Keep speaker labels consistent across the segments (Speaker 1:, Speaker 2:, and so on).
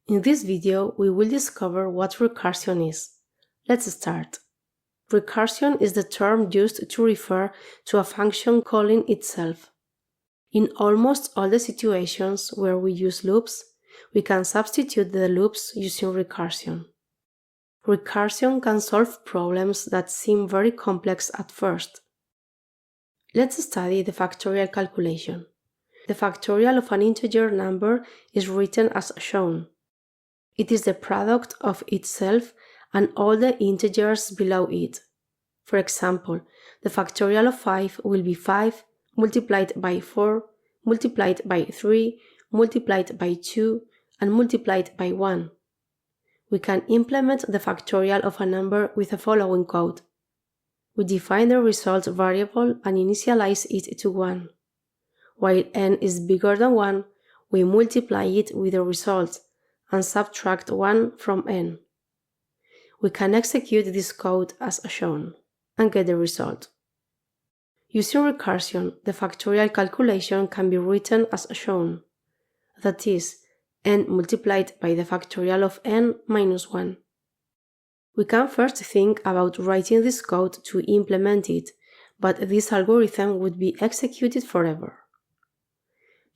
Speaker 1: In this video, we will discover what recursion is. Let's start. Recursion is the term used to refer to a function calling itself. In almost all the situations where we use loops, we can substitute the loops using recursion. Recursion can solve problems that seem very complex at first. Let's study the factorial calculation. The factorial of an integer number is written as shown. It is the product of itself and all the integers below it. For example, the factorial of 5 will be 5 multiplied by 4, multiplied by 3, multiplied by 2, and multiplied by 1. We can implement the factorial of a number with the following code. We define the result variable and initialize it to 1. While n is bigger than 1, we multiply it with the result and subtract 1 from n. We can execute this code as shown and get the result. Using recursion, the factorial calculation can be written as shown, that is, n multiplied by the factorial of n minus 1. We can first think about writing this code to implement it, but this algorithm would be executed forever.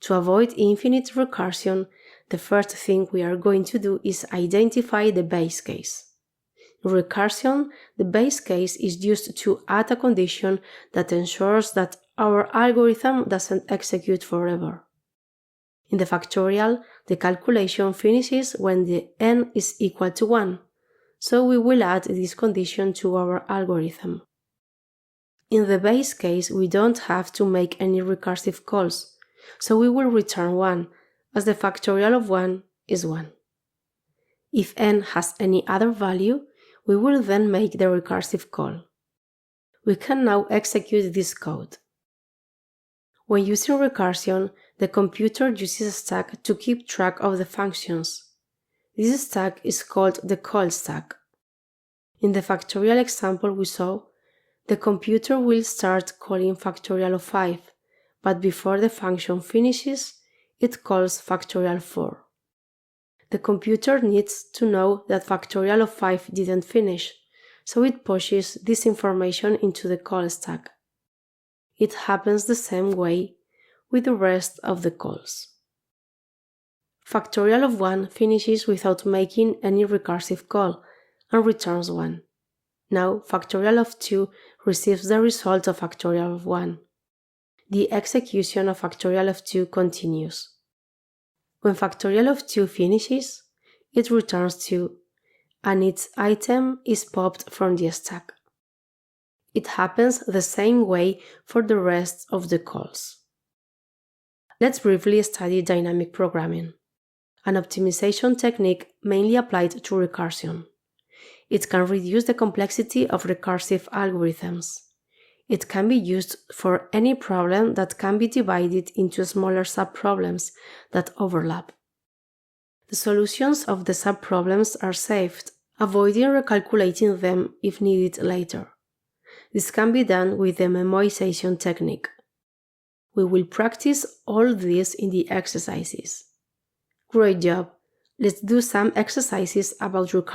Speaker 1: To avoid infinite recursion, the first thing we are going to do is identify the base case. In recursion, the base case is used to add a condition that ensures that our algorithm doesn't execute forever. In the factorial, the calculation finishes when the n is equal to 1, so we will add this condition to our algorithm. In the base case, we don't have to make any recursive calls, so we will return 1, as the factorial of 1 is 1. If n has any other value, we will then make the recursive call. We can now execute this code. When using recursion, the computer uses a stack to keep track of the functions. This stack is called the call stack. In the factorial example we saw, the computer will start calling factorial of 5, but before the function finishes, it calls factorial 4. The computer needs to know that factorial of 5 didn't finish, so it pushes this information into the call stack. It happens the same way with the rest of the calls. Factorial of 1 finishes without making any recursive call and returns 1. Now factorial of 2 receives the result of factorial of 1. The execution of factorial of 2 continues. When factorial of 2 finishes, it returns 2, and its item is popped from the stack. It happens the same way for the rest of the calls. Let's briefly study dynamic programming, an optimization technique mainly applied to recursion. It can reduce the complexity of recursive algorithms. It can be used for any problem that can be divided into smaller subproblems that overlap. The solutions of the subproblems are saved, avoiding recalculating them if needed later. This can be done with the memoization technique. We will practice all this in the exercises. Great job! Let's do some exercises about recursion.